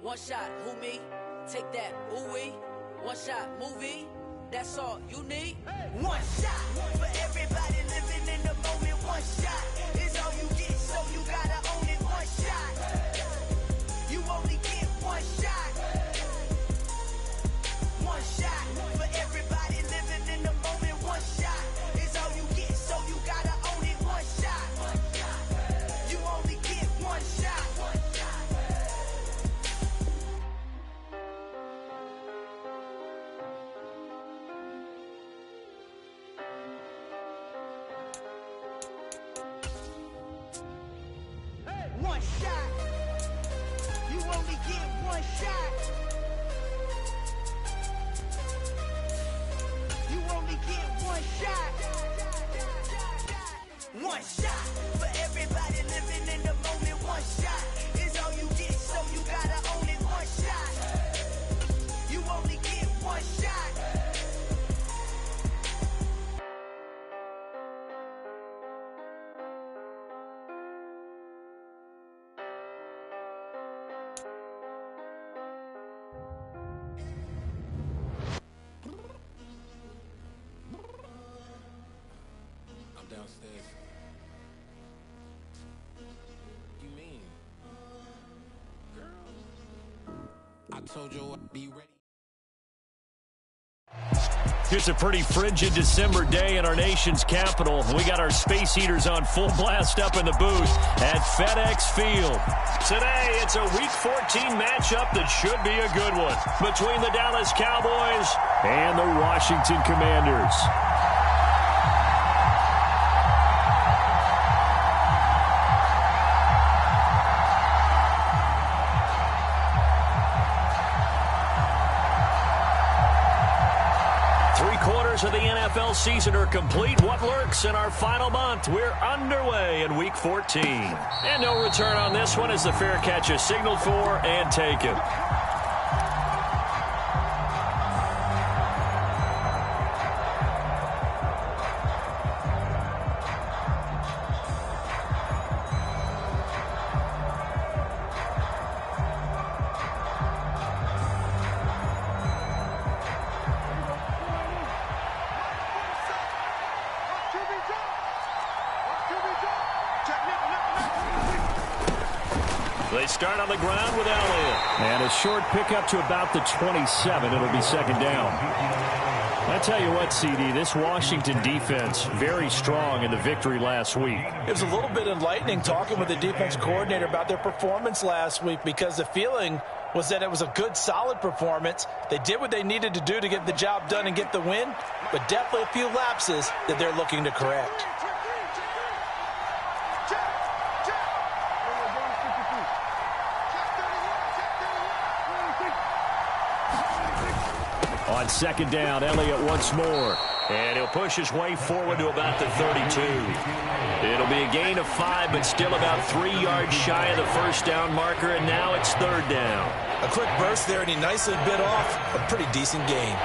One shot, who me? Take that, ooh-wee. One shot, movie. That's all you need. One shot for everybody living in the moment. One shot is all you get, so you gotta own it. One shot. You only get one shot. One shot for everybody living in the moment. One shot is all you get, so you gotta own it. One shot. You only get one shot. One shot. You only get one shot. You only get one shot. One shot for everybody living in the moment. One shot is all you get, so you gotta own it. One shot. You only get one shot. Downstairs. You mean? Girl, I told you I'd be ready. Here's a pretty frigid December day in our nation's capital. We got our space heaters on full blast up in the booth at FedEx Field. Today, it's a Week 14 matchup that should be a good one between the Dallas Cowboys and the Washington Commanders. Of the NFL season are complete. What lurks in our final month? We're underway in Week 14. And no return on this one as the fair catch is signaled for and taken. They start on the ground with Elliott. And a short pickup to about the 27. It'll be second down. I tell you what, CD, this Washington defense, very strong in the victory last week. It was a little bit enlightening talking with the defense coordinator about their performance last week because the feeling was that it was a good, solid performance. They did what they needed to do to get the job done and get the win, but definitely a few lapses that they're looking to correct. On second down, Elliott once more. And he'll push his way forward to about the 32. It'll be a gain of 5, but still about 3 yards shy of the first down marker, and now it's third down. A quick burst there, and he nicely bit off a pretty decent gain.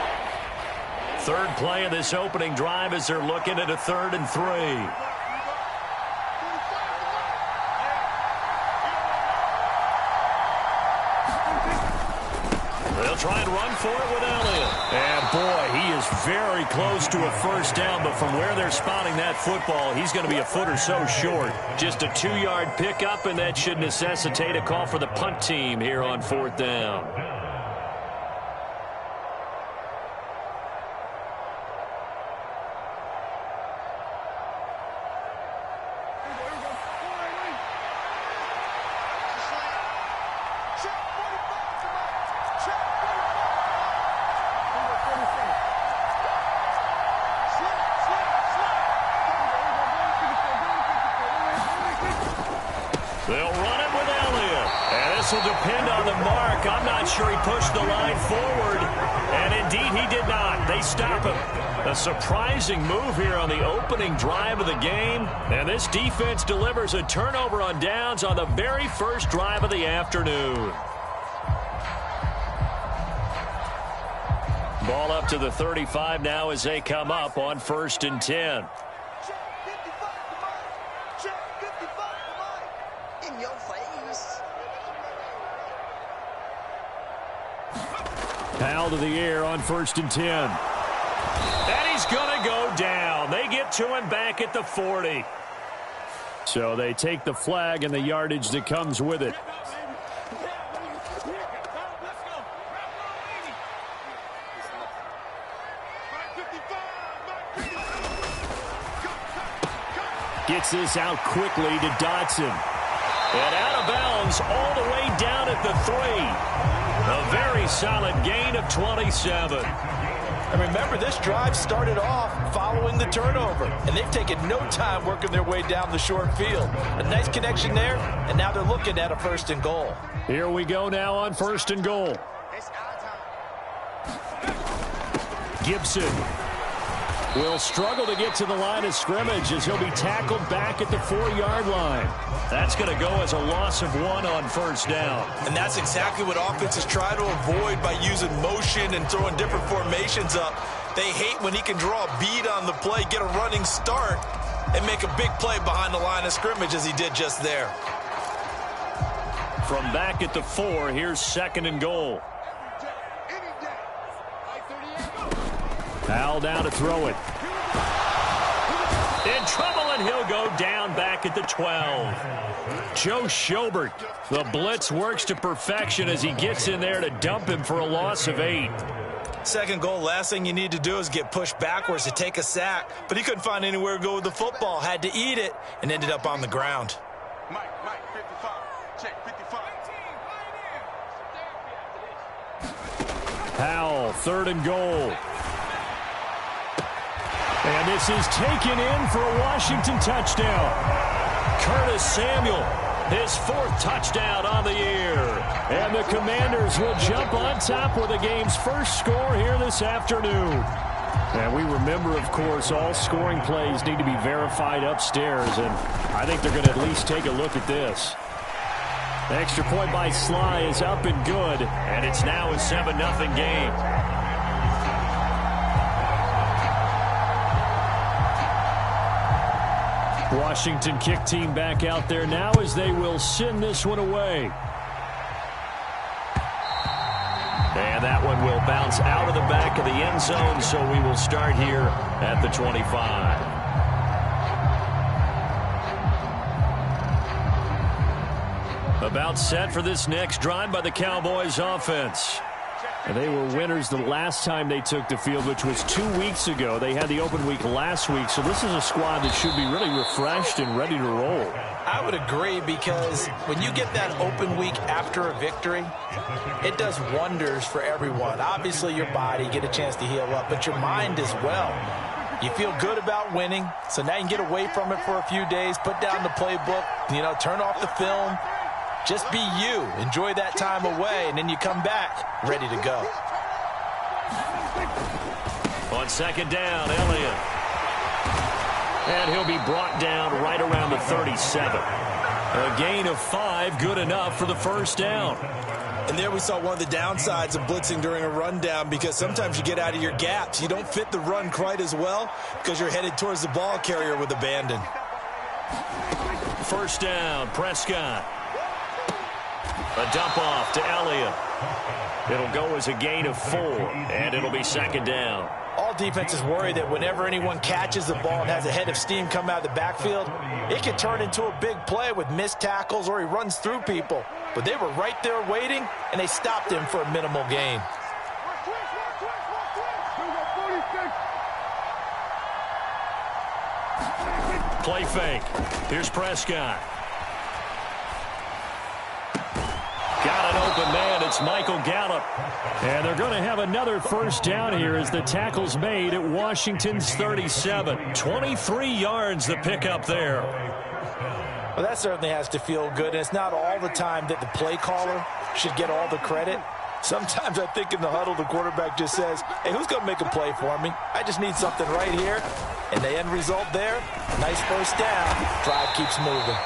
Third play of this opening drive as they're looking at a 3rd and 3. Try and run for it with Elliott. And, boy, he is very close to a first down, but from where they're spotting that football, he's going to be a foot or so short. Just a 2-yard pickup, and that should necessitate a call for the punt team here on 4th down. Will depend on the mark. I'm not sure he pushed the line forward. And indeed, he did not. They stop him. A surprising move here on the opening drive of the game. And this defense delivers a turnover on downs on the very first drive of the afternoon. Ball up to the 35 now as they come up on 1st and 10. In your face. Powell to the air on 1st and 10. And he's going to go down. They get to him back at the 40. So they take the flag and the yardage that comes with it. Gets this out quickly to Dotson. And out of bounds all the way down at the 3. A very solid gain of 27. And remember, this drive started off following the turnover. And they've taken no time working their way down the short field. A nice connection there, and now they're looking at a 1st and goal. Here we go now on 1st and goal. Gibson will struggle to get to the line of scrimmage as he'll be tackled back at the 4-yard line. That's going to go as a loss of 1 on 1st down. And that's exactly what offenses try to avoid by using motion and throwing different formations up. They hate when he can draw a bead on the play, get a running start, and make a big play behind the line of scrimmage as he did just there. From back at the 4, here's 2nd and goal. Powell down to throw it. In trouble, and he'll go down back at the 12. Joe Schobert, the blitz works to perfection as he gets in there to dump him for a loss of 8. 2nd goal, last thing you need to do is get pushed backwards to take a sack. But he couldn't find anywhere to go with the football, had to eat it, and ended up on the ground. Mike, 55. Check, 55. Powell, 3rd and goal. And this is taken in for a Washington touchdown. Curtis Samuel, his 4th touchdown on the year. And the Commanders will jump on top with the game's first score here this afternoon. And we remember, of course, all scoring plays need to be verified upstairs. And I think they're going to at least take a look at this. The extra point by Sly is up and good. And it's now a 7-0 game. Washington kick team back out there now as they will send this one away. And that one will bounce out of the back of the end zone, so we will start here at the 25. About set for this next drive by the Cowboys offense. And they were winners the last time they took the field, which was 2 weeks ago. They had the open week last week, so this is a squad that should be really refreshed and ready to roll. I would agree, because when you get that open week after a victory, it does wonders for everyone. Obviously, your body, get a chance to heal up, but your mind as well. You feel good about winning, so now you can get away from it for a few days, put down the playbook, turn off the film. Just be you. Enjoy that time away, and then you come back ready to go. On 2nd down, Elliott. And he'll be brought down right around the 37. A gain of 5, good enough for the 1st down. And there we saw one of the downsides of blitzing during a rundown, because sometimes you get out of your gaps. You don't fit the run quite as well because you're headed towards the ball carrier with abandon. 1st down, Prescott. A dump off to Elliott. It'll go as a gain of 4, and it'll be 2nd down. All defenses worry that whenever anyone catches the ball and has a head of steam come out of the backfield, it can turn into a big play with missed tackles or he runs through people. But they were right there waiting, and they stopped him for a minimal gain. Play fake. Here's Prescott. Got an open man. It's Michael Gallup. And they're going to have another 1st down here as the tackle's made at Washington's 37. 23 yards the pickup there. Well, that certainly has to feel good. And it's not all the time that the play caller should get all the credit. Sometimes I think in the huddle, the quarterback just says, hey, who's going to make a play for me? I just need something right here. And the end result there, nice 1st down. Drive keeps moving.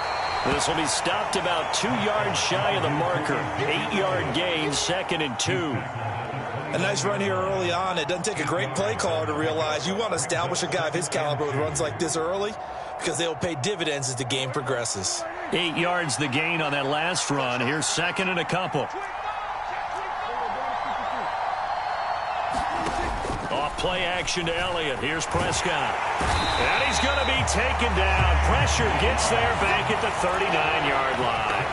This will be stopped about 2 yards shy of the marker. 8-yard gain, 2nd and 2. A nice run here early on. It doesn't take a great play caller to realize you want to establish a guy of his caliber with runs like this early, because they'll pay dividends as the game progresses. 8 yards the gain on that last run. Here's 2nd and a couple. Play action to Elliott. Here's Prescott. And he's going to be taken down. Pressure gets there back at the 39-yard line.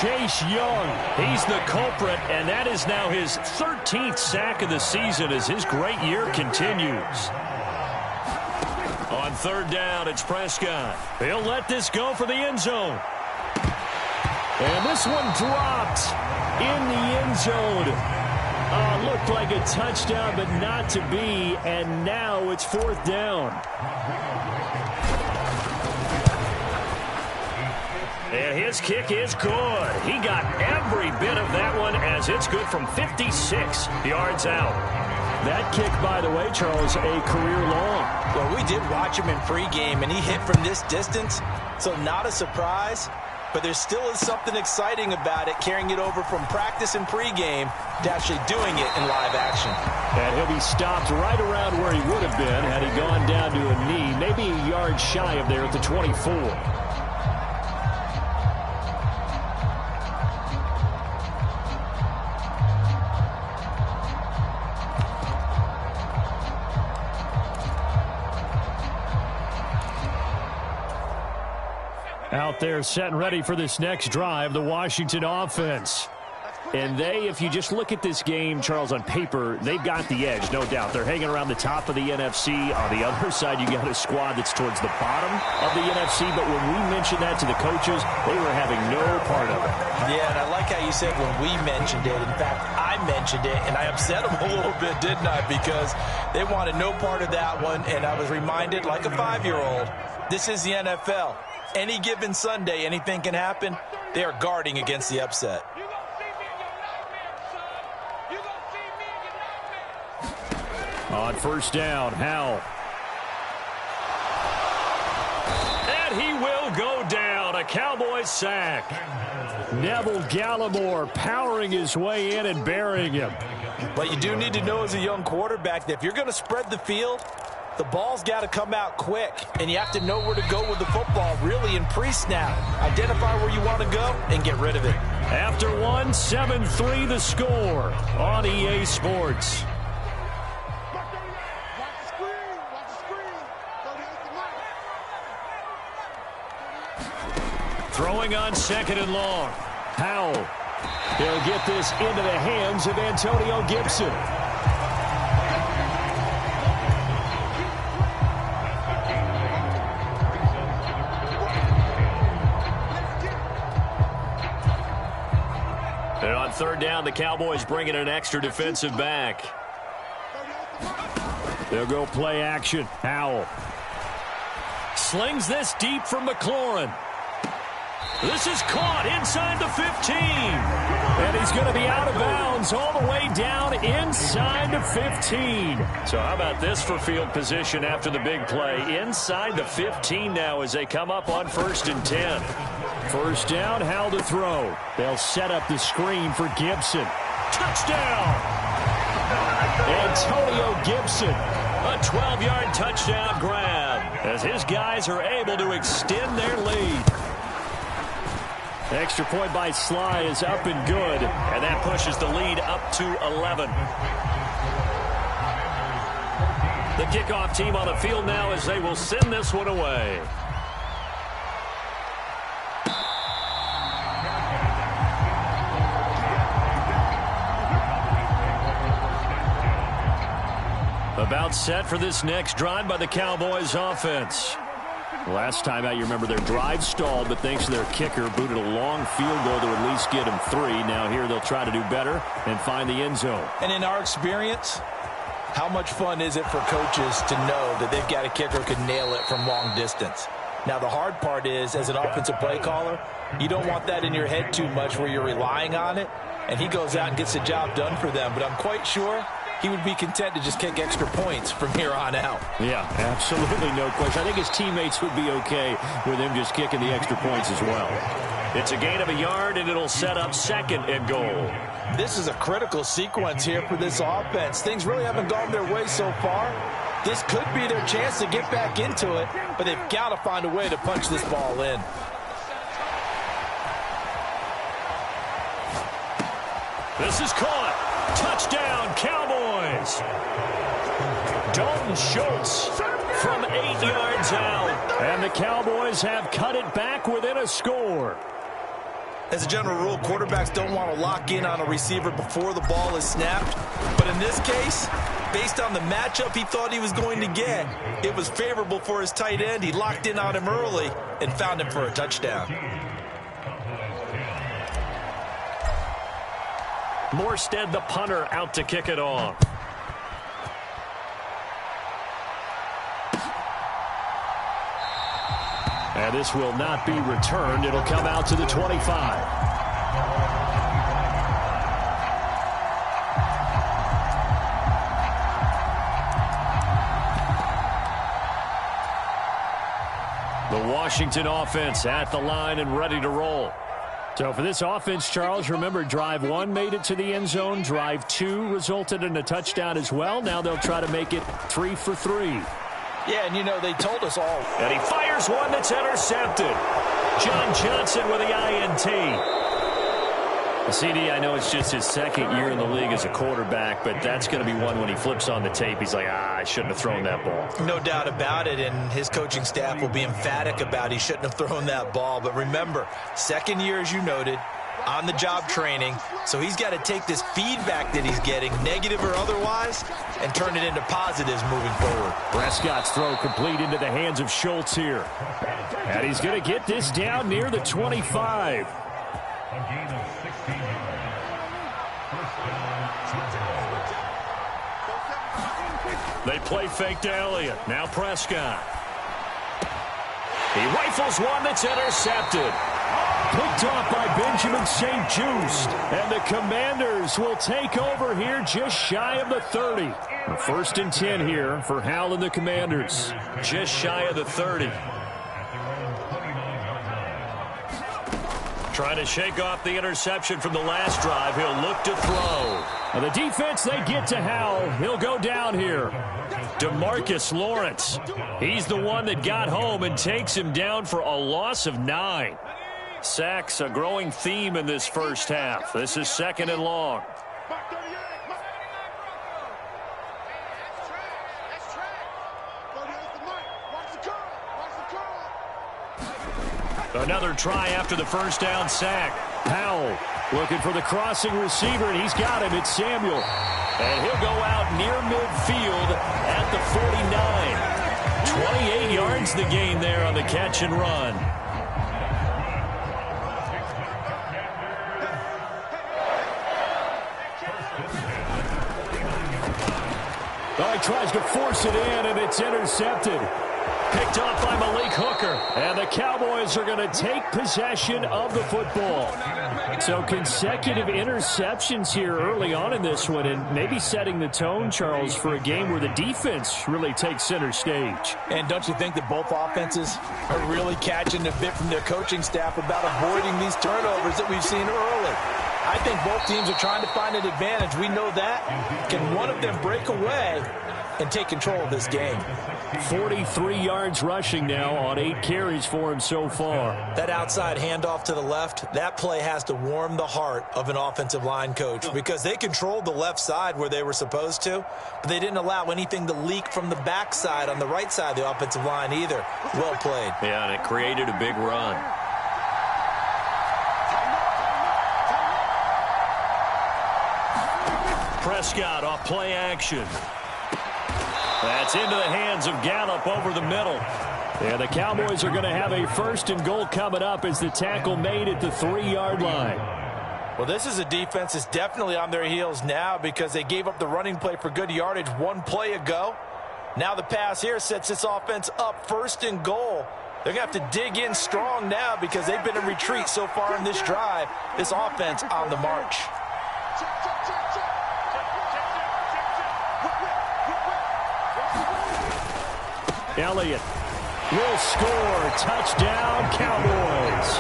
Chase Young, he's the culprit, and that is now his 13th sack of the season as his great year continues. On third down, it's Prescott. He'll let this go for the end zone. And this one dropped in the end zone. Looked like a touchdown, but not to be, and now it's fourth down. And his kick is good. He got every bit of that one as it's good from 56 yards out. That kick, by the way, Charles, a career long. Well, we did watch him in pregame, and he hit from this distance, so not a surprise. But there still is something exciting about it, carrying it over from practice and pregame to actually doing it in live action. And he'll be stopped right around where he would have been had he gone down to a knee, maybe a yard shy of there at the 24. Out there set and ready for this next drive, the Washington offense. And they, if you just look at this game, Charles, on paper, they've got the edge, no doubt. They're hanging around the top of the NFC. On the other side, you got a squad that's towards the bottom of the NFC. But when we mentioned that to the coaches, they were having no part of it. Yeah, and I like how you said when we mentioned it. In fact, I mentioned it, and I upset them a little bit, didn't I? Because they wanted no part of that one, and I was reminded, like a 5-year-old, this is the NFL. Any given Sunday, anything can happen. They are guarding against the upset. On first down, Howell. And he will go down. A Cowboys sack. Neville Gallimore powering his way in and burying him. But you do need to know as a young quarterback that if you're going to spread the field, the ball's got to come out quick, and you have to know where to go with the football really in pre-snap. Identify where you want to go and get rid of it. After one, 7-3 the score on EA Sports. Throwing on second and long. Howell. He'll get this into the hands of Antonio Gibson. And on third down, the Cowboys bring in an extra defensive back. They'll go play action. Howell slings this deep from McLaurin. This is caught inside the 15. And he's going to be out of bounds all the way down inside the 15. So how about this for field position after the big play? Inside the 15 now as they come up on 1st and 10. First down, Howell to throw. They'll set up the screen for Gibson. Touchdown! Antonio Gibson, a 12-yard touchdown grab as his guys are able to extend their lead. Extra point by Sly is up and good, and that pushes the lead up to 11. The kickoff team on the field now as they will send this one away. About set for this next drive by the Cowboys offense. Last time out, you remember their drive stalled, but thanks to their kicker, booted a long field goal to at least get them 3. Now here they'll try to do better and find the end zone. And in our experience, how much fun is it for coaches to know that they've got a kicker who can nail it from long distance? Now the hard part is, as an offensive play caller, you don't want that in your head too much where you're relying on it, and he goes out and gets the job done for them. But I'm quite sure he would be content to just kick extra points from here on out. Yeah, absolutely no question. I think his teammates would be okay with him just kicking the extra points as well. It's a gain of a yard, and it'll set up 2nd and goal. This is a critical sequence here for this offense. Things really haven't gone their way so far. This could be their chance to get back into it, but they've got to find a way to punch this ball in. This is caught. Touchdown, Cowboys. Dalton Schultz from 8 yards out. And the Cowboys have cut it back within a score. As a general rule, quarterbacks don't want to lock in on a receiver before the ball is snapped. But in this case, based on the matchup he thought he was going to get, it was favorable for his tight end. He locked in on him early and found him for a touchdown. Morstead, the punter, out to kick it off. And this will not be returned. It'll come out to the 25. The Washington offense at the line and ready to roll. So for this offense, Charles, remember, drive 1 made it to the end zone. Drive 2 resulted in a touchdown as well. Now they'll try to make it 3 for 3. Yeah, and you know, they told us all. And he fires one that's intercepted. John Johnson with the INT. CD, I know it's just his second year in the league as a quarterback, but that's going to be one when he flips on the tape. He's like, I shouldn't have thrown that ball. No doubt about it, and his coaching staff will be emphatic about he shouldn't have thrown that ball. But remember, second year, as you noted, on-the-job training, so he's got to take this feedback that he's getting, negative or otherwise, and turn it into positives moving forward. Prescott's throw complete into the hands of Schultz here. And he's going to get this down near the 25. They play fake to Elliott. Now Prescott. He rifles one that's intercepted. Picked off by Benjamin St. Just. And the Commanders will take over here just shy of the 30. The 1st and 10 here for Hal and the Commanders. Just shy of the 30. Trying to shake off the interception from the last drive. He'll look to throw. And the defense, they get to Hal. He'll go down here. DeMarcus Lawrence. He's the one that got home and takes him down for a loss of 9. Sacks, a growing theme in this first half. This is 2nd and long. Another try after the first down sack. Powell looking for the crossing receiver, and he's got him. It's Samuel. And he'll go out near midfield at the 49. 28 yards the gain there on the catch and run. Oh, he tries to force it in, and it's intercepted. Picked off by Malik Hooker. And the Cowboys are going to take possession of the football. So consecutive interceptions here early on in this one, and maybe setting the tone, Charles, for a game where the defense really takes center stage. And don't you think that both offenses are really catching a bit from their coaching staff about avoiding these turnovers that we've seen early? I think both teams are trying to find an advantage. We know that. Can one of them break away and take control of this game? 43 yards rushing now on 8 carries for him so far. That outside handoff to the left, that play has to warm the heart of an offensive line coach because they controlled the left side where they were supposed to, but they didn't allow anything to leak from the backside on the right side of the offensive line either. Well played. Yeah, and it created a big run. Prescott off play action. That's into the hands of Gallup over the middle. And the Cowboys are going to have a 1st and goal coming up as the tackle made at the 3-yard line. Well, this is a defense that's definitely on their heels now because they gave up the running play for good yardage 1 play ago. Now the pass here sets this offense up 1st and goal. They're going to have to dig in strong now because they've been in retreat so far in this drive. This offense on the march. Elliott will score. Touchdown, Cowboys.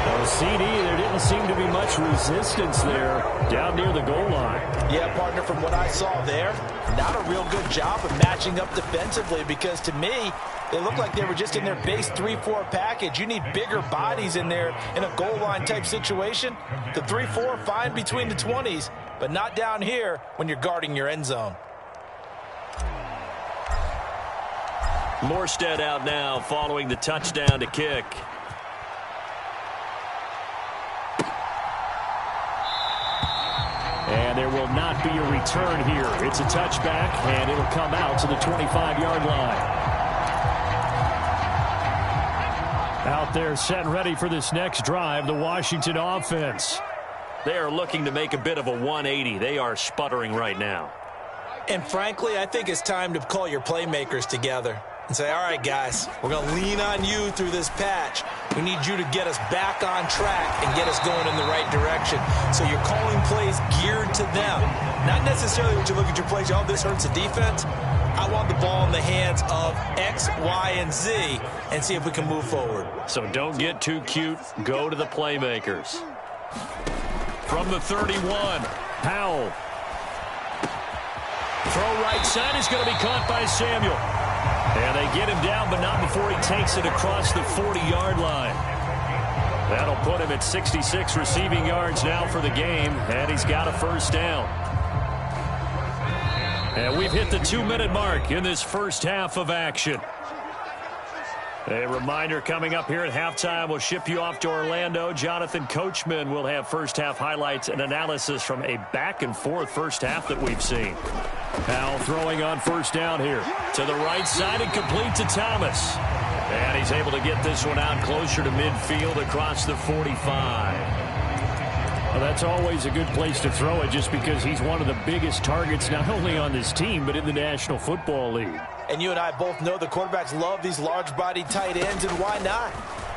Well, CD, there didn't seem to be much resistance there down near the goal line. Yeah, partner, from what I saw there, not a real good job of matching up defensively because to me, it looked like they were just in their base 3-4 package. You need bigger bodies in there in a goal line type situation. The 3-4, fine between the 20s, but not down here when you're guarding your end zone. Morstead out now following the touchdown to kick. And there will not be a return here. It's a touchback, and it'll come out to the 25-yard line. Out there set and ready for this next drive, the Washington offense. They are looking to make a bit of a 180. They are sputtering right now. And frankly, I think it's time to call your playmakers together and say, all right, guys, we're going to lean on you through this patch. We need you to get us back on track and get us going in the right direction. So you're calling plays geared to them. Not necessarily when you look at your plays, oh, this hurts the defense. I want the ball in the hands of X, Y, and Z and see if we can move forward. So don't get too cute. Go to the playmakers. From the 31, Powell. Throw right side is going to be caught by Samuel. And they get him down, but not before he takes it across the 40-yard line. That'll put him at 66 receiving yards now for the game, and he's got a first down. And we've hit the 2-minute mark in this first half of action. A reminder coming up here at halftime, we'll ship you off to Orlando. Jonathan Coachman will have first half highlights and analysis from a back-and-forth first half that we've seen. Powell throwing on first down here. To the right side and complete to Thomas. And he's able to get this one out closer to midfield across the 45. Well, that's always a good place to throw it just because he's one of the biggest targets not only on this team but in the National Football League. And you and I both know the quarterbacks love these large-bodied tight ends, and why not?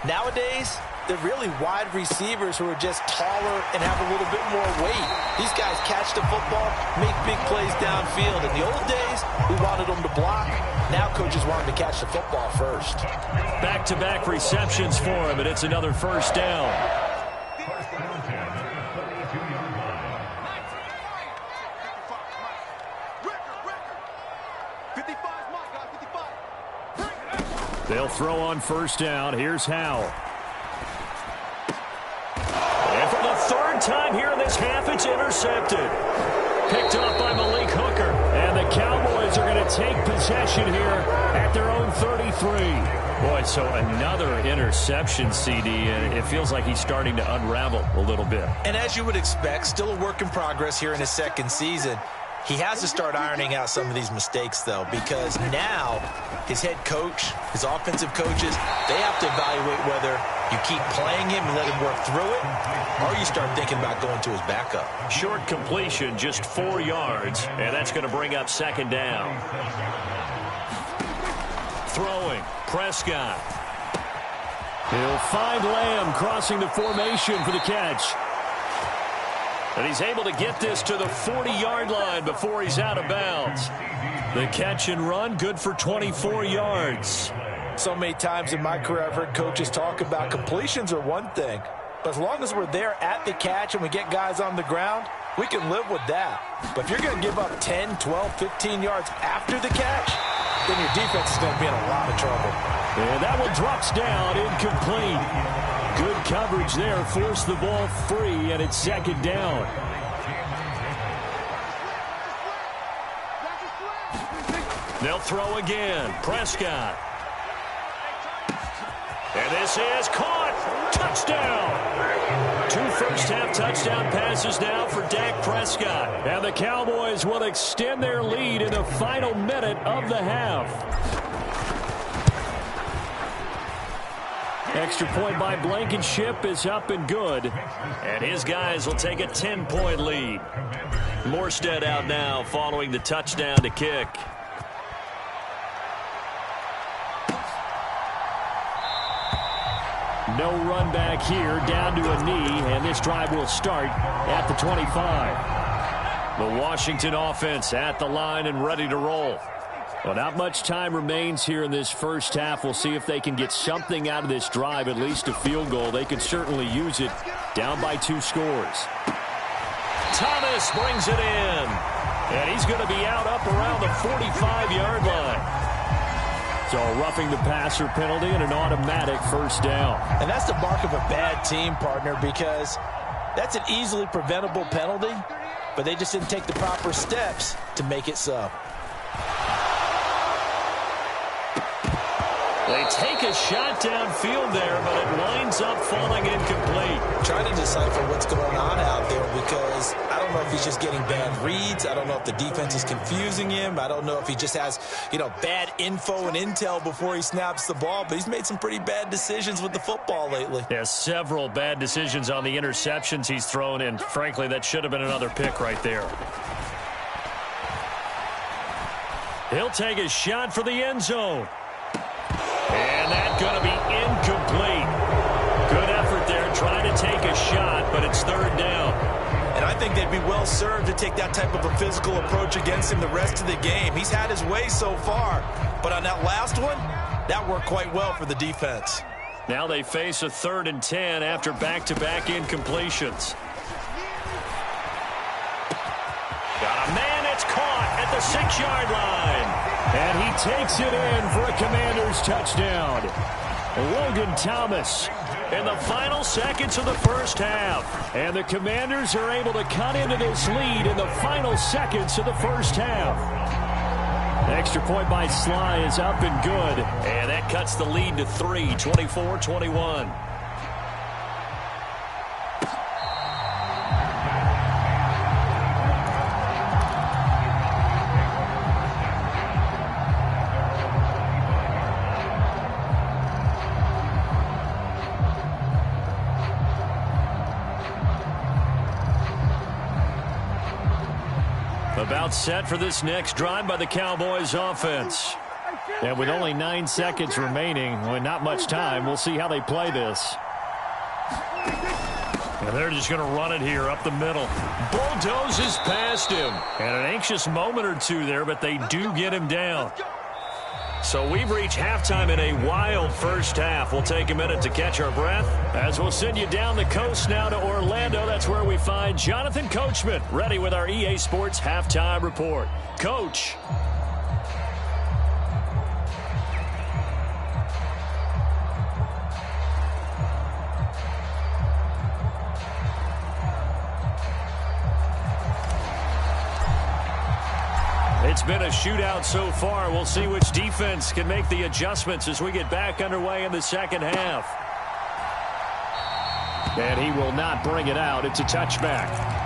Nowadays, they're really wide receivers who are just taller and have a little bit more weight. These guys catch the football, make big plays downfield. In the old days, we wanted them to block. Now coaches want them to catch the football first. Back-to-back receptions for him, and it's another first down. They'll throw on first down. Here's Howell. And for the third time here in this half, it's intercepted. Picked off by Malik Hooker. And the Cowboys are going to take possession here at their own 33. Boy, so another interception, CD, and it feels like he's starting to unravel a little bit. And as you would expect, still a work in progress here in his second season. He has to start ironing out some of these mistakes, though, because now his head coach, his offensive coaches, they have to evaluate whether you keep playing him and let him work through it, or you start thinking about going to his backup. Short completion, just 4 yards, and that's going to bring up second down. Throwing, Prescott. He'll find Lamb crossing the formation for the catch. And he's able to get this to the 40-yard line before he's out of bounds. The catch and run, good for 24 yards. So many times in my career, I've heard coaches talk about completions are one thing. But as long as we're there at the catch and we get guys on the ground, we can live with that. But if you're going to give up 10, 12, 15 yards after the catch, then your defense is going to be in a lot of trouble. And that one drops down, incomplete. Good coverage there, forced the ball free, and it's second down. They'll throw again. Prescott. And this is caught. Touchdown. 2 first-half touchdown passes now for Dak Prescott. And the Cowboys will extend their lead in the final minute of the half. Extra point by Blankenship is up and good. And his guys will take a 10-point lead. Morstead out now following the touchdown to kick. No run back here, down to a knee, and this drive will start at the 25. The Washington offense at the line and ready to roll. Well, not much time remains here in this first half. We'll see if they can get something out of this drive, at least a field goal. They could certainly use it. Down by 2 scores. Thomas brings it in. And he's going to be out up around the 45-yard line. So a roughing the passer penalty and an automatic first down. And that's the mark of a bad team, partner, because that's an easily preventable penalty, but they just didn't take the proper steps to make it so. They take a shot downfield there, but it winds up falling incomplete. Trying to decipher what's going on out there because I don't know if he's just getting bad reads. I don't know if the defense is confusing him. I don't know if he just has, bad info and intel before he snaps the ball. But he's made some pretty bad decisions with the football lately. Yeah, several bad decisions on the interceptions he's thrown in. Frankly, that should have been another pick right there. He'll take a shot for the end zone. And that's going to be incomplete. Good effort there trying to take a shot, but it's third down. And I think they'd be well served to take that type of a physical approach against him the rest of the game. He's had his way so far, but on that last one, that worked quite well for the defense. Now they face a 3rd and 10 after back-to-back incompletions. Got a man that's caught at the 6-yard line. And he takes it in for a Commanders touchdown. Logan Thomas in the final seconds of the first half. And the Commanders are able to cut into this lead in the final seconds of the first half. Extra point by Sly is up and good. And that cuts the lead to 3, 24-21. About set for this next drive by the Cowboys offense. And with only 9 seconds remaining, with not much time, we'll see how they play this. And they're just going to run it here up the middle. Bulldozes past him. And an anxious moment or two there, but they do get him down. So we've reached halftime in a wild first half. We'll take a minute to catch our breath as we'll send you down the coast now to Orlando. That's where we find Jonathan Coachman ready with our EA Sports Halftime Report. Coach. It's been a shootout so far. We'll see which defense can make the adjustments as we get back underway in the second half. And he will not bring it out. It's a touchback.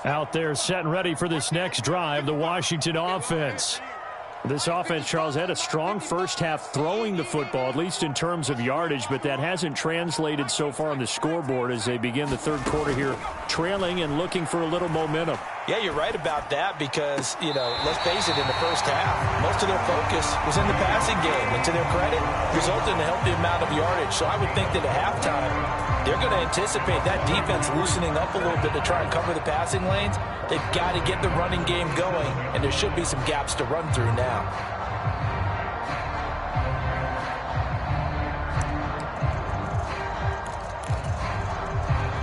Out there set and ready for this next drive, the Washington offense. This offense, Charles, had a strong first half throwing the football, at least in terms of yardage, but that hasn't translated so far on the scoreboard as they begin the third quarter here, trailing and looking for a little momentum. Yeah, you're right about that because, let's face it, in the first half, most of their focus was in the passing game. And to their credit, resulted in a healthy amount of yardage. So I would think that at halftime, they're going to anticipate that defense loosening up a little bit to try and cover the passing lanes. They've got to get the running game going, and there should be some gaps to run through now.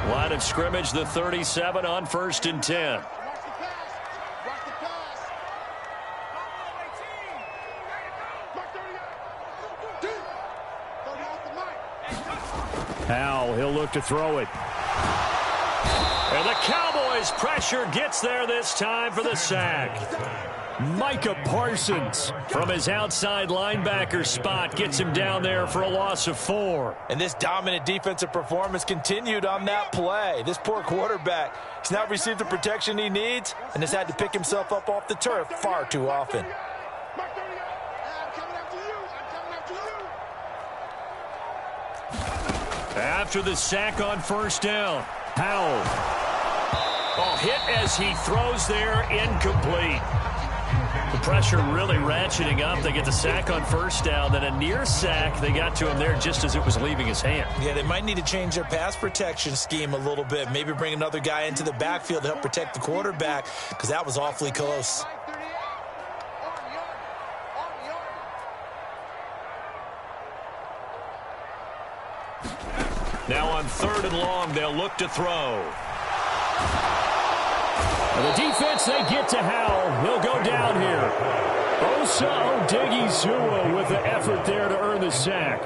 Line of scrimmage, the 37 on 1st and 10. Howell, he'll look to throw it. And the Cowboys pressure gets there this time for the sack. Micah Parsons from his outside linebacker spot gets him down there for a loss of 4. And this dominant defensive performance continued on that play. This poor quarterback has not received the protection he needs and has had to pick himself up off the turf far too often. After the sack on 1st down, Howell. Oh, hit as he throws there, incomplete. The pressure really ratcheting up. They get the sack on 1st down, then a near sack. They got to him there just as it was leaving his hand. Yeah, they might need to change their pass protection scheme a little bit. Maybe bring another guy into the backfield to help protect the quarterback because that was awfully close. Now on 3rd and long, they'll look to throw. The defense, they get to Howell. He'll go down here. Osa Odighizuwa with the effort there to earn the sack.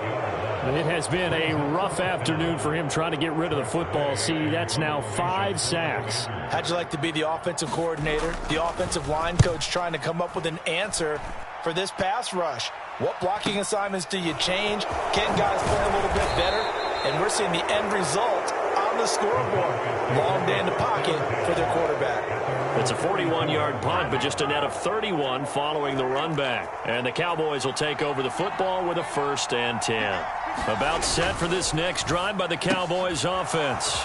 It has been a rough afternoon for him trying to get rid of the football. See, that's now 5 sacks. How'd you like to be the offensive coordinator, the offensive line coach trying to come up with an answer for this pass rush? What blocking assignments do you change? Can guys play a little bit better? And we're seeing the end result on the scoreboard. Long day in the pocket for their quarterback. It's a 41-yard punt, but just a net of 31 following the run back. And the Cowboys will take over the football with a 1st and 10. About set for this next drive by the Cowboys offense.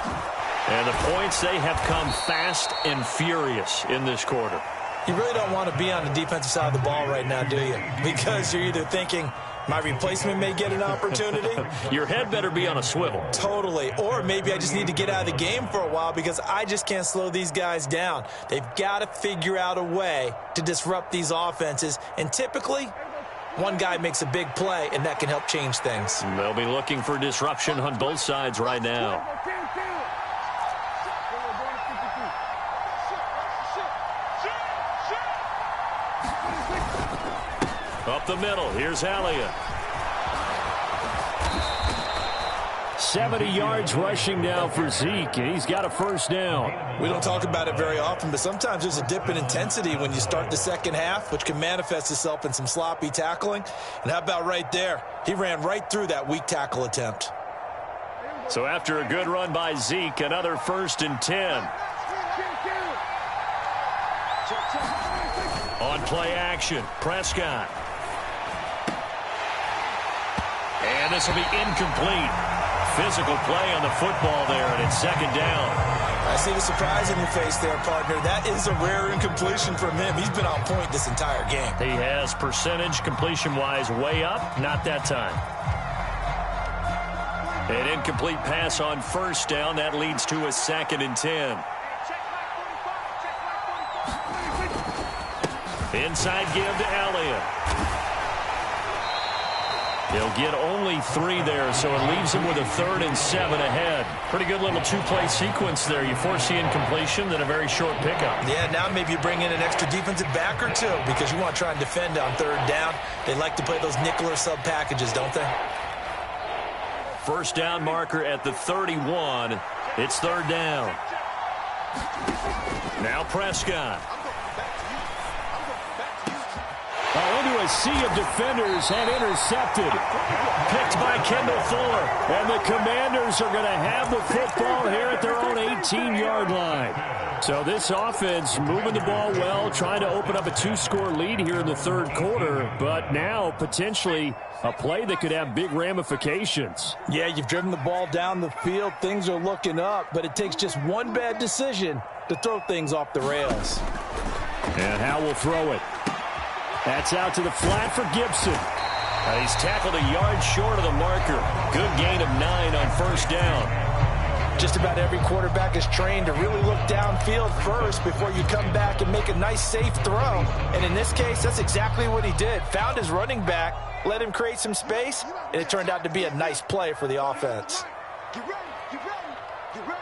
And the points, they have come fast and furious in this quarter. You really don't want to be on the defensive side of the ball right now, do you? Because you're either thinking, my replacement may get an opportunity. Your head better be on a swivel. Totally. Or maybe I just need to get out of the game for a while because I just can't slow these guys down. They've got to figure out a way to disrupt these offenses. And typically, one guy makes a big play, and that can help change things. They'll be looking for disruption on both sides right now. Up the middle, here's Elliott. 70 yards rushing now for Zeke, and he's got a 1st down. We don't talk about it very often, but sometimes there's a dip in intensity when you start the second half, which can manifest itself in some sloppy tackling. And how about right there? He ran right through that weak tackle attempt. So after a good run by Zeke, another 1st and 10. On play action, Prescott. And this will be incomplete. Physical play on the football there, and it's 2nd down. I see the surprise in your face there, partner. That is a rare incompletion from him. He's been on point this entire game. He has percentage completion-wise way up, not that time. An incomplete pass on 1st down. That leads to a 2nd and 10. Inside give to Elliott. He'll get only 3 there, so it leaves him with a 3rd and 7 ahead. Pretty good little 2-play sequence there. You force the incompletion, then a very short pickup. Yeah, now maybe you bring in an extra defensive back or 2 because you want to try and defend on 3rd down. They like to play those nickel or sub packages, don't they? 1st down marker at the 31. It's 3rd down. Now Prescott. Into a sea of defenders and intercepted. Picked by Kendall Fuller. And the Commanders are going to have the football here at their own 18-yard line. So this offense moving the ball well, trying to open up a 2-score lead here in the 3rd quarter. But now potentially a play that could have big ramifications. Yeah, you've driven the ball down the field. Things are looking up, but it takes just one bad decision to throw things off the rails. And Howell will throw it. That's out to the flat for Gibson. He's tackled a yard short of the marker. Good gain of 9 on 1st down. Just about every quarterback is trained to really look downfield first before you come back and make a nice, safe throw. And in this case, that's exactly what he did. Found his running back, let him create some space, and it turned out to be a nice play for the offense. Get ready, get ready, get ready.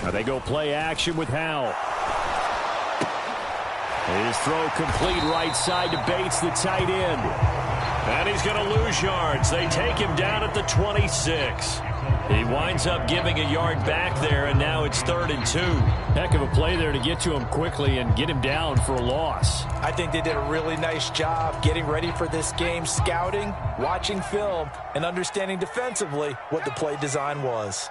Now they go play action with Howell. His throw complete right side to Bates, the tight end. And he's going to lose yards. They take him down at the 26. He winds up giving a yard back there, and now it's 3rd and 2. Heck of a play there to get to him quickly and get him down for a loss. I think they did a really nice job getting ready for this game, scouting, watching film, and understanding defensively what the play design was.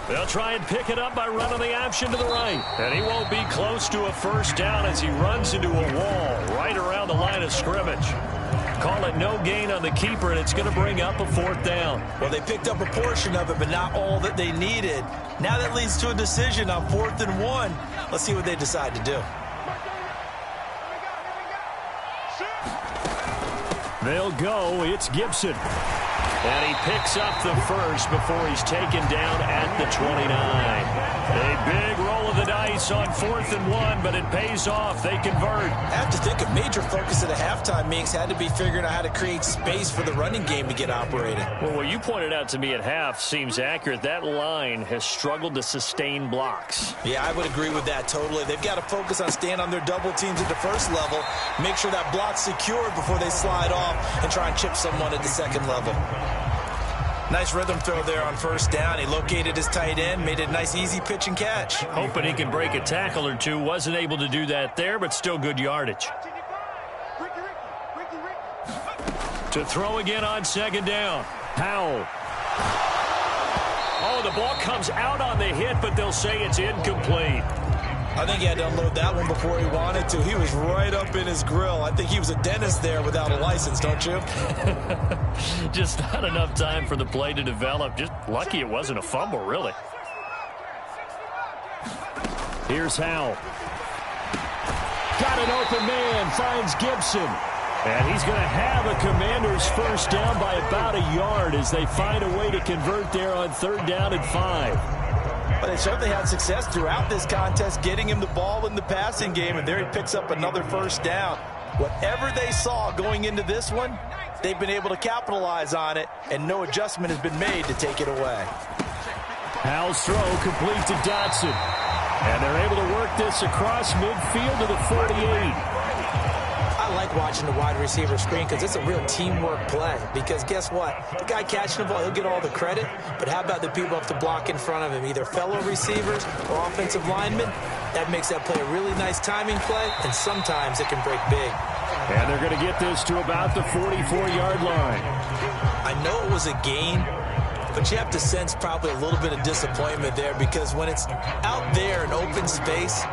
They'll try and pick it up by running the option to the right. And he won't be close to a 1st down as he runs into a wall right around the line of scrimmage. Call it no gain on the keeper, and it's going to bring up a 4th down. Well, they picked up a portion of it, but not all that they needed. Now that leads to a decision on 4th and 1. Let's see what they decide to do. They'll go. It's Gibson. And he picks up the first before he's taken down at the 29. A big roll of the dice on 4th and 1, but it pays off. They convert. I have to think a major focus at a halftime, Meeks, had to be figuring out how to create space for the running game to get operating. Well, what you pointed out to me at half seems accurate. That line has struggled to sustain blocks. Yeah, I would agree with that totally. They've got to focus on staying on their double teams at the first level, make sure that block's secured before they slide off and try and chip someone at the second level. Nice rhythm throw there on 1st down. He located his tight end, made it a nice easy pitch and catch. Hoping he can break a tackle or two. Wasn't able to do that there, but still good yardage. To throw again on 2nd down. Powell. Oh, the ball comes out on the hit, but they'll say it's incomplete. I think he had to unload that one before he wanted to. He was right up in his grill. I think he was a dentist there without a license, don't you? Just not enough time for the play to develop. Just lucky it wasn't a fumble, really. Here's Howell. Got an open man, finds Gibson. And he's going to have a Commanders 1st down by about a yard as they find a way to convert there on 3rd down and 5. But they certainly had success throughout this contest, getting him the ball in the passing game, and there he picks up another 1st down. Whatever they saw going into this one, they've been able to capitalize on it, and no adjustment has been made to take it away. Howell's throw complete to Dotson. And they're able to work this across midfield to the 48. I like watching the wide receiver screen because it's a real teamwork play. Because guess what? The guy catching the ball, he'll get all the credit. But how about the people up to block in front of him, either fellow receivers or offensive linemen? That makes that play a really nice timing play, and sometimes it can break big. And they're going to get this to about the 44-yard line. I know it was a gain, but you have to sense probably a little bit of disappointment there because when it's out there in open space,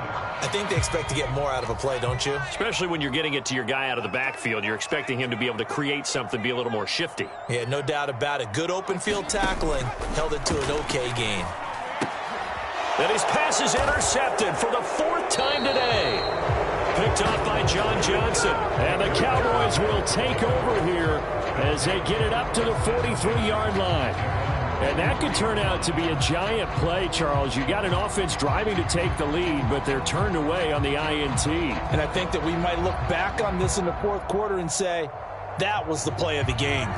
I think they expect to get more out of a play, don't you? Especially when you're getting it to your guy out of the backfield. You're expecting him to be able to create something, be a little more shifty. Yeah, no doubt about it. Good open field tackling held it to an okay gain. And his pass is intercepted for the 4th time today. Picked off by John Johnson. And the Cowboys will take over here as they get it up to the 43-yard line. And that could turn out to be a giant play, Charles. You got an offense driving to take the lead, but they're turned away on the INT. And I think that we might look back on this in the 4th quarter and say, that was the play of the game.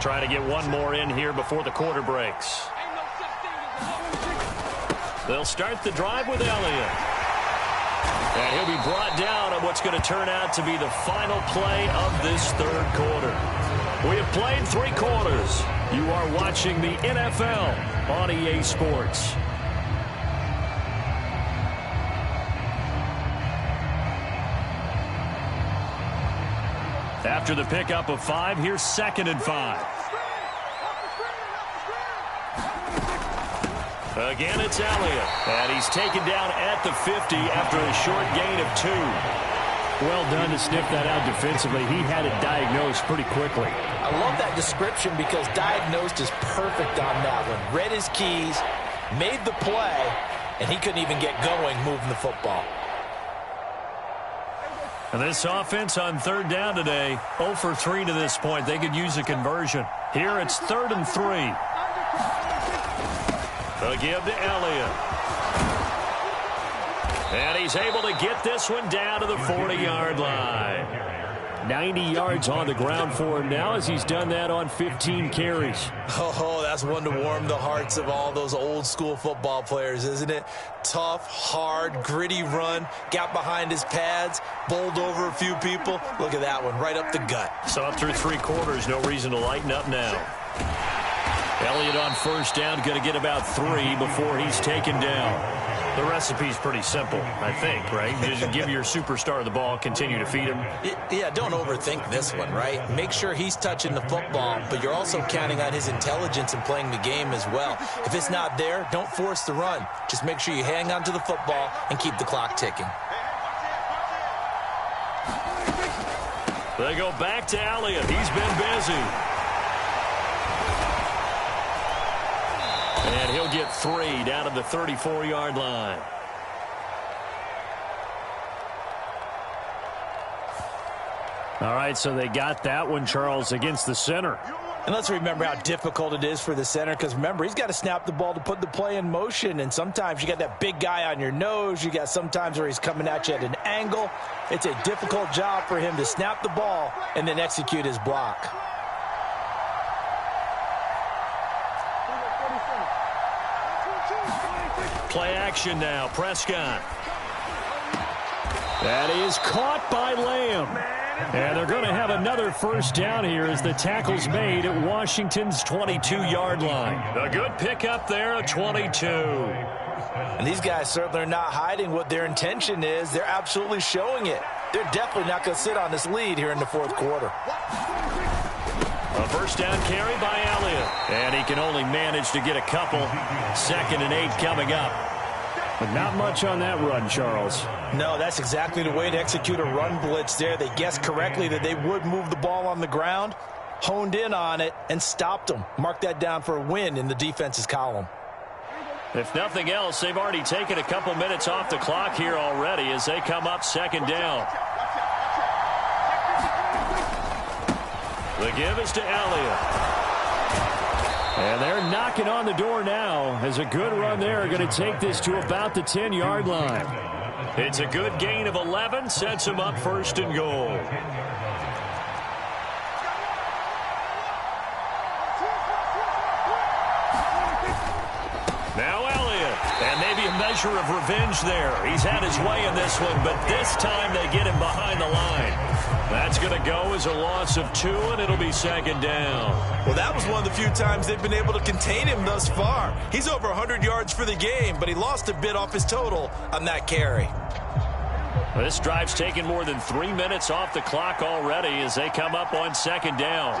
Trying to get one more in here before the quarter breaks. They'll start the drive with Elliott. And he'll be brought down on what's going to turn out to be the final play of this 3rd quarter. We have played 3 quarters. You are watching the NFL on EA Sports. After the pickup of 5, here's 2nd and 5. Again, it's Elliott. And he's taken down at the 50 after a short gain of 2. Well done to sniff that out defensively. He had it diagnosed pretty quickly. I love that description because diagnosed is perfect on that one. Read his keys, made the play, and he couldn't even get going moving the football. And this offense on 3rd down today, 0 for 3 to this point. They could use a conversion. Here it's 3rd and 3. They'll give to Elliott. And he's able to get this one down to the 40-yard line. 90 yards on the ground for him now as he's done that on 15 carries. Oh, that's one to warm the hearts of all those old-school football players, isn't it? Tough, hard, gritty run, got behind his pads, bowled over a few people. Look at that one, right up the gut. So up through 3 quarters, no reason to lighten up now. Elliott on 1st down, going to get about 3 before he's taken down. The recipe's pretty simple, I think, right? Just give your superstar the ball, continue to feed him. Yeah, don't overthink this one, right? Make sure he's touching the football, but you're also counting on his intelligence in playing the game as well. If it's not there, don't force the run. Just make sure you hang on to the football and keep the clock ticking. They go back to Elliott. He's been busy. And he'll get 3 down to the 34-yard line. All right, so they got that one, Charles, against the center. And let's remember how difficult it is for the center, because remember, he's got to snap the ball to put the play in motion, and sometimes you got that big guy on your nose. You got sometimes where he's coming at you at an angle. It's a difficult job for him to snap the ball and then execute his block. Play action now. Prescott. That is caught by Lamb. And they're going to have another first down here as the tackle's made at Washington's 22-yard line. A good pickup there at 22. And these guys certainly are not hiding what their intention is. They're absolutely showing it. They're definitely not going to sit on this lead here in the fourth quarter. A first down carry by Elliott. And he can only manage to get a couple. 2nd and 8 coming up. But not much on that run, Charles. No, that's exactly the way to execute a run blitz there. They guessed correctly that they would move the ball on the ground, honed in on it, and stopped them. Mark that down for a win in the defense's column. If nothing else, they've already taken a couple minutes off the clock here already as they come up 2nd down. The give is to Elliott. And they're knocking on the door now as a good run there. Going to take this to about the 10-yard line. It's a good gain of 11. Sets them up 1st and goal. Now Elliott. And maybe a measure of revenge there. He's had his way in this one, but this time they get him behind the line. That's going to go as a loss of 2, and it'll be 2nd down. Well, that was one of the few times they've been able to contain him thus far. He's over 100 yards for the game, but he lost a bit off his total on that carry. This drive's taken more than 3 minutes off the clock already as they come up on 2nd down.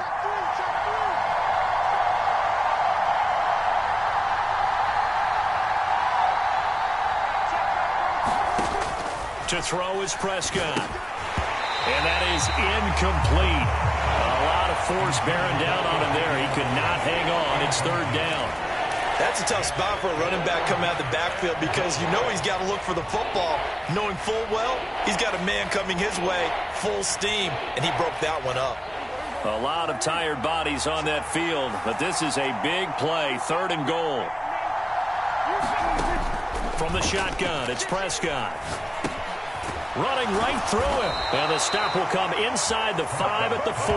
To throw is Prescott. And that is incomplete. A lot of force bearing down on him there. He could not hang on. It's 3rd down. That's a tough spot for a running back coming out of the backfield because you know he's got to look for the football, knowing full well he's got a man coming his way, full steam, and he broke that one up. A lot of tired bodies on that field, but this is a big play. 3rd and goal. From the shotgun, it's Prescott. Running right through him. And the stop will come inside the 5 at the 4.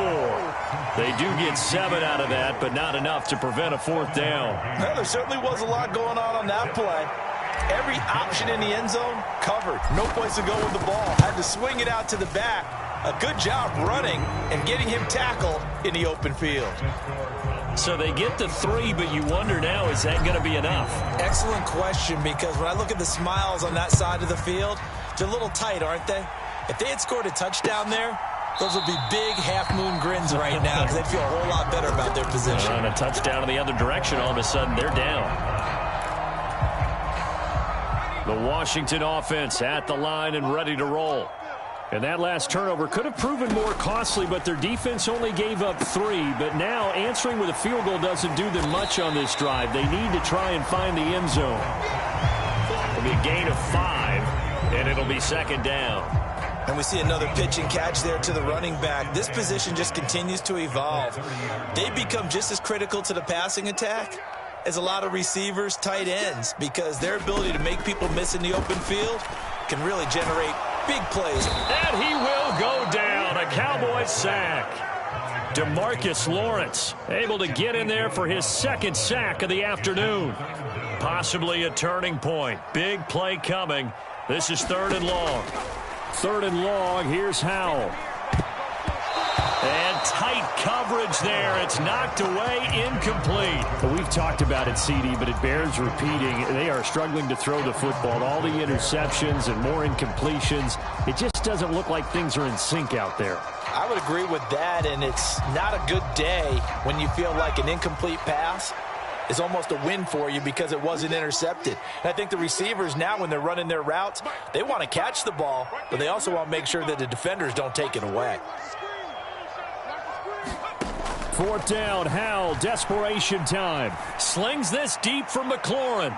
They do get 7 out of that, but not enough to prevent a 4th down. Well, there certainly was a lot going on that play. Every option in the end zone covered. No place to go with the ball. Had to swing it out to the back. A good job running and getting him tackled in the open field. So they get the 3, but you wonder now, is that going to be enough? Excellent question, because when I look at the smiles on that side of the field, they're a little tight, aren't they? If they had scored a touchdown there, those would be big half-moon grins right now because they'd feel a whole lot better about their position. And a touchdown in the other direction, all of a sudden they're down. The Washington offense at the line and ready to roll. And that last turnover could have proven more costly, but their defense only gave up 3. But now answering with a field goal doesn't do them much on this drive. They need to try and find the end zone. It'll be a gain of 5, and it'll be 2nd down. And we see another pitch and catch there to the running back. This position just continues to evolve. They become just as critical to the passing attack as a lot of receivers, tight ends, because their ability to make people miss in the open field can really generate big plays. And he will go down. A Cowboys sack. DeMarcus Lawrence able to get in there for his 2nd sack of the afternoon. Possibly a turning point. Big play coming. This is 3rd and long. 3rd and long. Here's Howell. And tight coverage there. It's knocked away, incomplete. Well, we've talked about it, CD, but it bears repeating. They are struggling to throw the football. All the interceptions and more incompletions. It just doesn't look like things are in sync out there. I would agree with that, and it's not a good day when you feel like an incomplete pass is almost a win for you because it wasn't intercepted. And I think the receivers now, when they're running their routes, they want to catch the ball, but they also want to make sure that the defenders don't take it away. 4th down, Howell, desperation time. Slings this deep for McLaurin.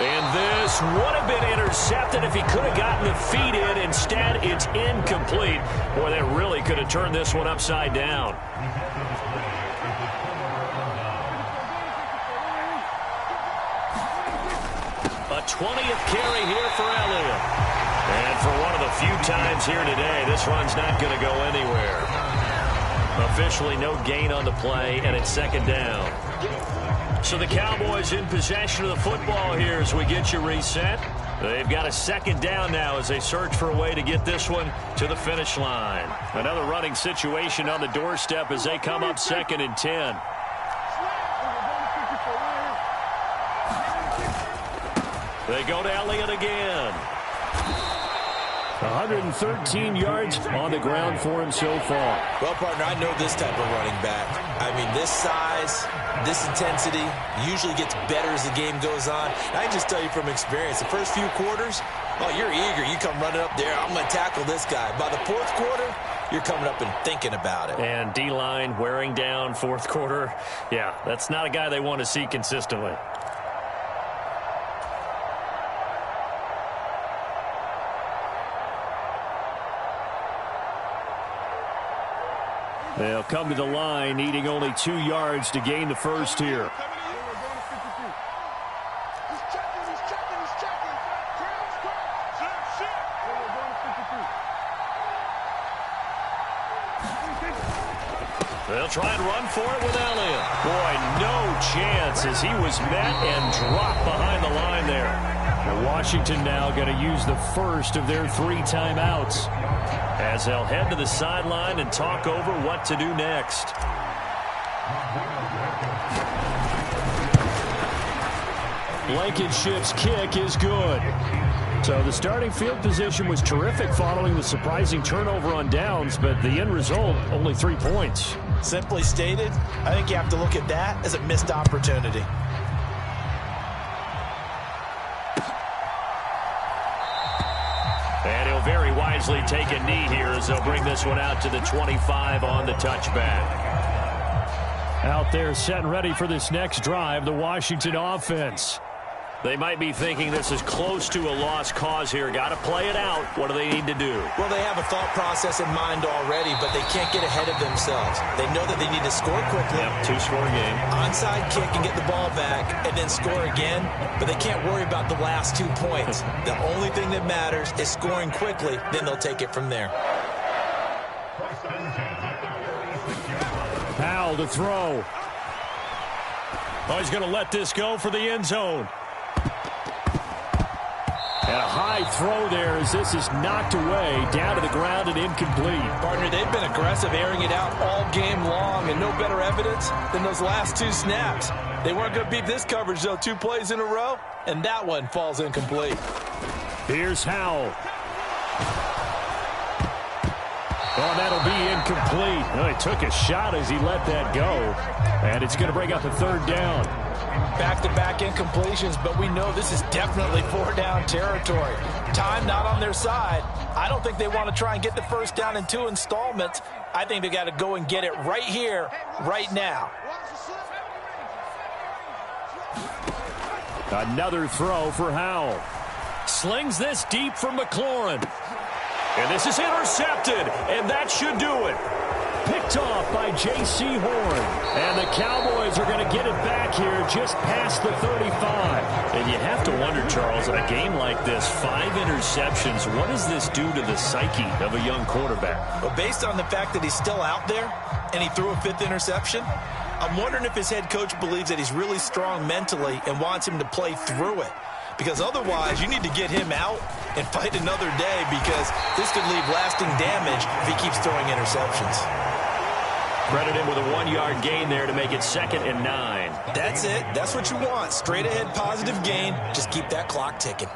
And this would have been intercepted if he could have gotten the feet in. Instead, it's incomplete. Boy, that really could have turned this one upside down. 20th carry here for Elliott. And for one of the few times here today, this run's not going to go anywhere. Officially no gain on the play, and it's second down. So the Cowboys in possession of the football here as we get you reset. They've got a second down now as they search for a way to get this one to the finish line. Another running situation on the doorstep as they come up 2nd and 10. They go to Elliott again. 113 yards on the ground for him so far. Well, partner, I know this type of running back. I mean, this size, this intensity usually gets better as the game goes on. And I can just tell you from experience, the first few quarters, oh, you're eager. You come running up there, I'm going to tackle this guy. By the fourth quarter, you're coming up and thinking about it. And D-line wearing down fourth quarter. Yeah, that's not a guy they want to see consistently. They'll come to the line, needing only 2 yards to gain the first here. They'll try and run for it with Elliott. Boy, no chance as he was met and dropped behind the line there. And Washington now going to use the first of their 3 timeouts as they'll head to the sideline and talk over what to do next. Blankenship's kick is good. So the starting field position was terrific following the surprising turnover on downs, but the end result, only 3 points. Simply stated, I think you have to look at that as a missed opportunity. And he'll very wisely take a knee here as they'll bring this one out to the 25 on the touchback. Out there set and ready for this next drive, the Washington offense. They might be thinking this is close to a lost cause here. Got to play it out. What do they need to do? Well, they have a thought process in mind already, but they can't get ahead of themselves. They know that they need to score quickly. Yep, 2-score game. Onside kick and get the ball back and then score again, but they can't worry about the last 2 points. The only thing that matters is scoring quickly, then they'll take it from there. Powell to throw. Oh, he's going to let this go for the end zone. And a high throw there as this is knocked away, down to the ground and incomplete. Partner, they've been aggressive, airing it out all game long, and no better evidence than those last 2 snaps. They weren't going to beat this coverage, though, 2 plays in a row, and that one falls incomplete. Here's Howell. Oh, that'll be incomplete. Well, he took a shot as he let that go, and it's going to bring up a 3rd down. Back-to-back incompletions, but we know this is definitely 4-down territory. Time not on their side. I don't think they want to try and get the first down in 2 installments. I think they got to go and get it right here, right now. Another throw for Howell. Slings this deep for McLaurin. And this is intercepted, and that should do it. Picked off by J.C. Horn. And the Cowboys are going to get it back here just past the 35. And you have to wonder, Charles, in a game like this, 5 interceptions, what does this do to the psyche of a young quarterback? Well, based on the fact that he's still out there and he threw a 5th interception, I'm wondering if his head coach believes that he's really strong mentally and wants him to play through it. Because otherwise, you need to get him out and fight another day, because this could leave lasting damage if he keeps throwing interceptions. Credit him with a 1-yard gain there to make it 2nd and 9. That's it. That's what you want. Straight ahead positive gain. Just keep that clock ticking.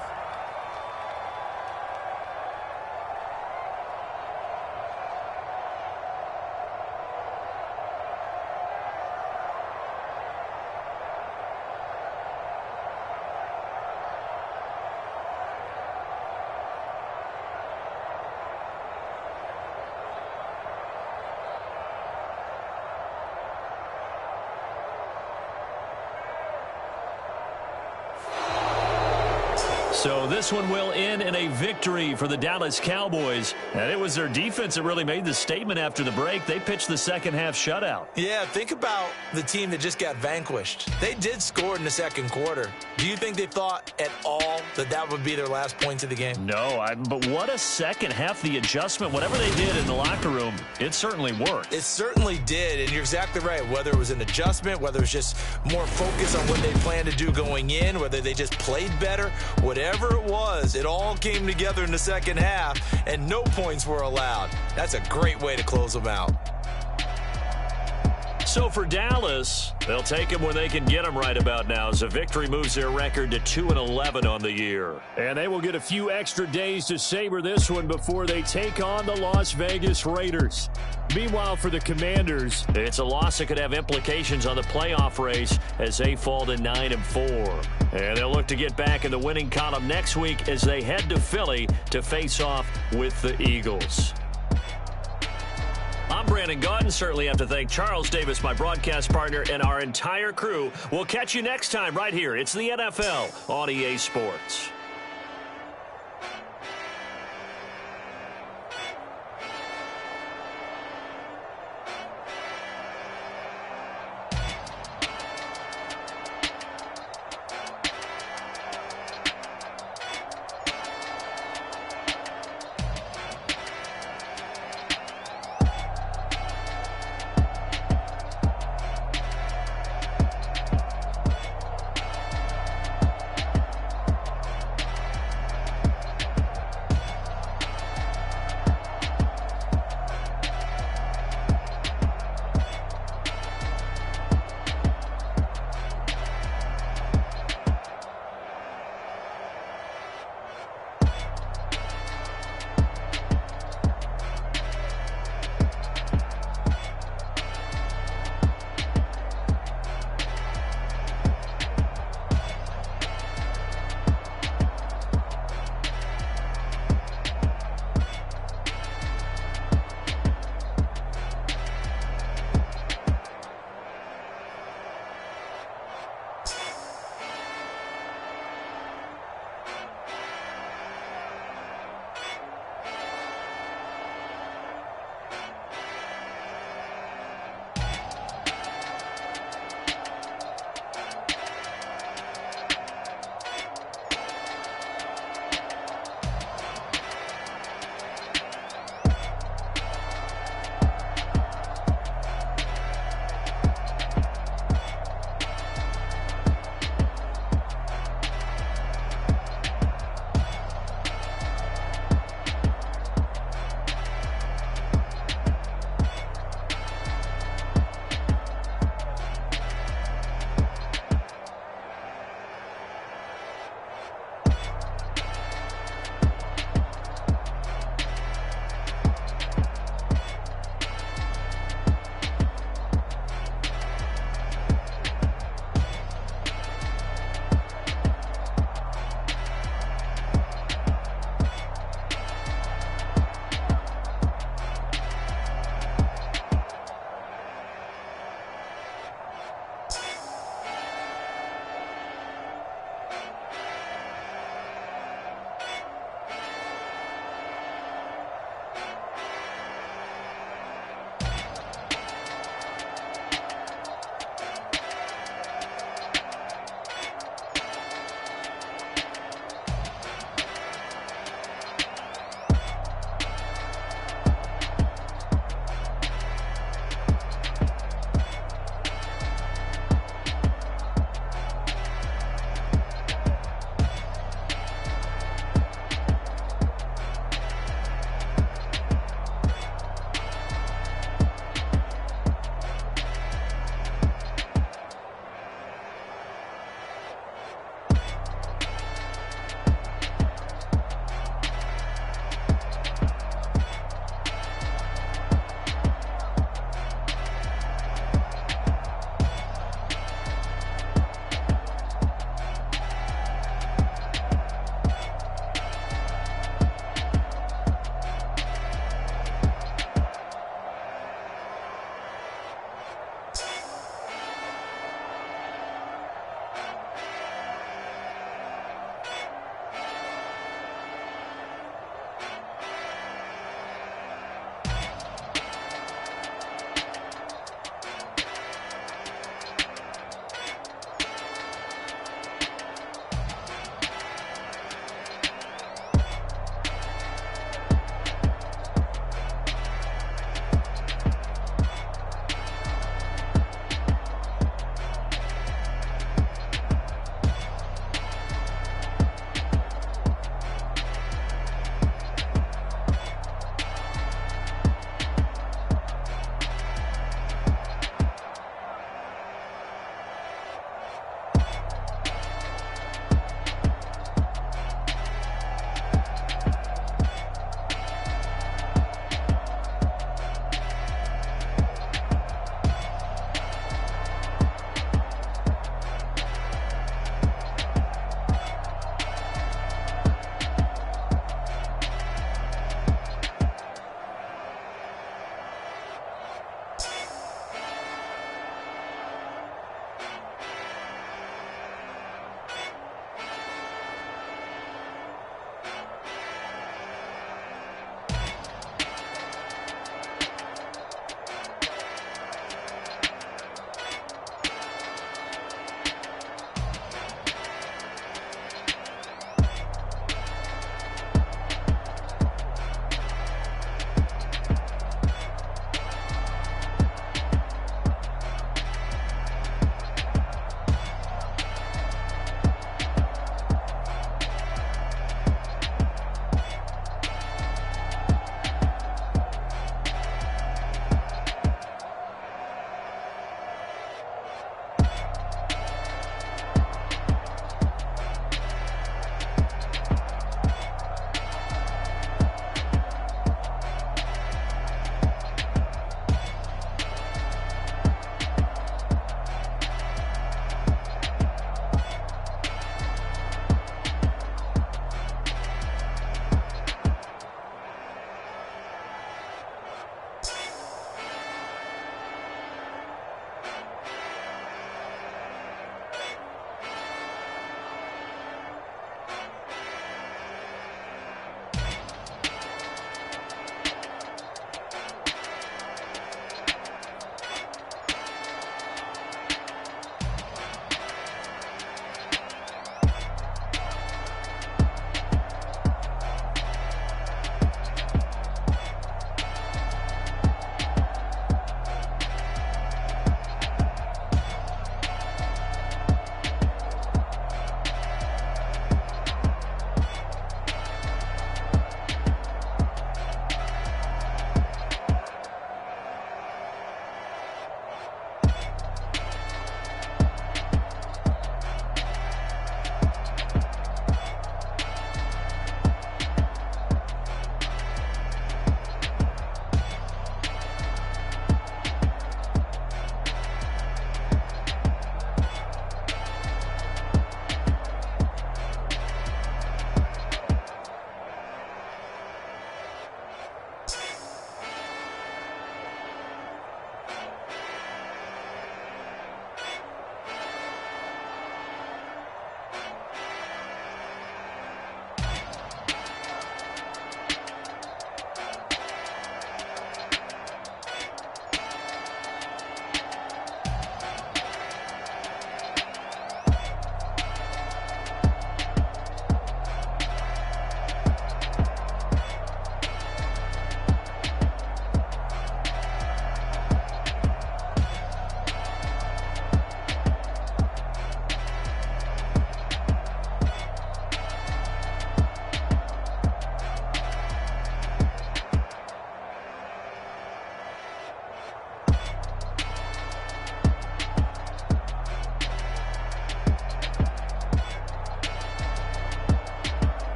So this one will end in a victory for the Dallas Cowboys. And it was their defense that really made the statement after the break. They pitched the second half shutout. Yeah, think about the team that just got vanquished. They did score in the second quarter. Do you think they thought at all that that would be their last points of the game? No, but what a second half. The adjustment, whatever they did in the locker room, it certainly worked. It certainly did, and you're exactly right. Whether it was an adjustment, whether it was just more focus on what they planned to do going in, whether they just played better, whatever it was, it all came together in the second half, and no points were allowed. That's a great way to close them out. So for Dallas, they'll take them when they can get them right about now, as a victory moves their record to 2-11 on the year. And they will get a few extra days to savor this one before they take on the Las Vegas Raiders. Meanwhile, for the Commanders, it's a loss that could have implications on the playoff race as they fall to 9-4. And they'll look to get back in the winning column next week as they head to Philly to face off with the Eagles. I'm Brandon Gaudin. Certainly have to thank Charles Davis, my broadcast partner, and our entire crew. We'll catch you next time right here. It's the NFL on EA Sports.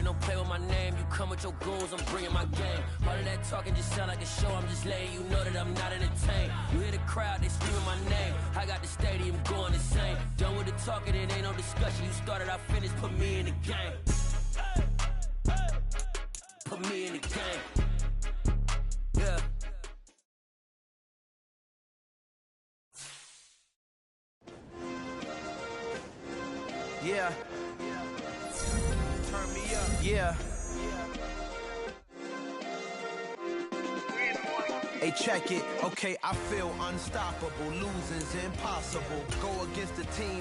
don't play with my name. You come with your goons, I'm bringing my game. All of that talking just sound like a show. I'm just letting you know that I'm not entertained. You hear the crowd, they screaming my name. I got the stadium going insane. Done with the talking, it ain't no discussion. You started, I finished, put me in the game. Put me in the game. Yeah. Yeah. Turn me up. Yeah. Hey, check it. Okay, I feel unstoppable. Losing's impossible. Go against the team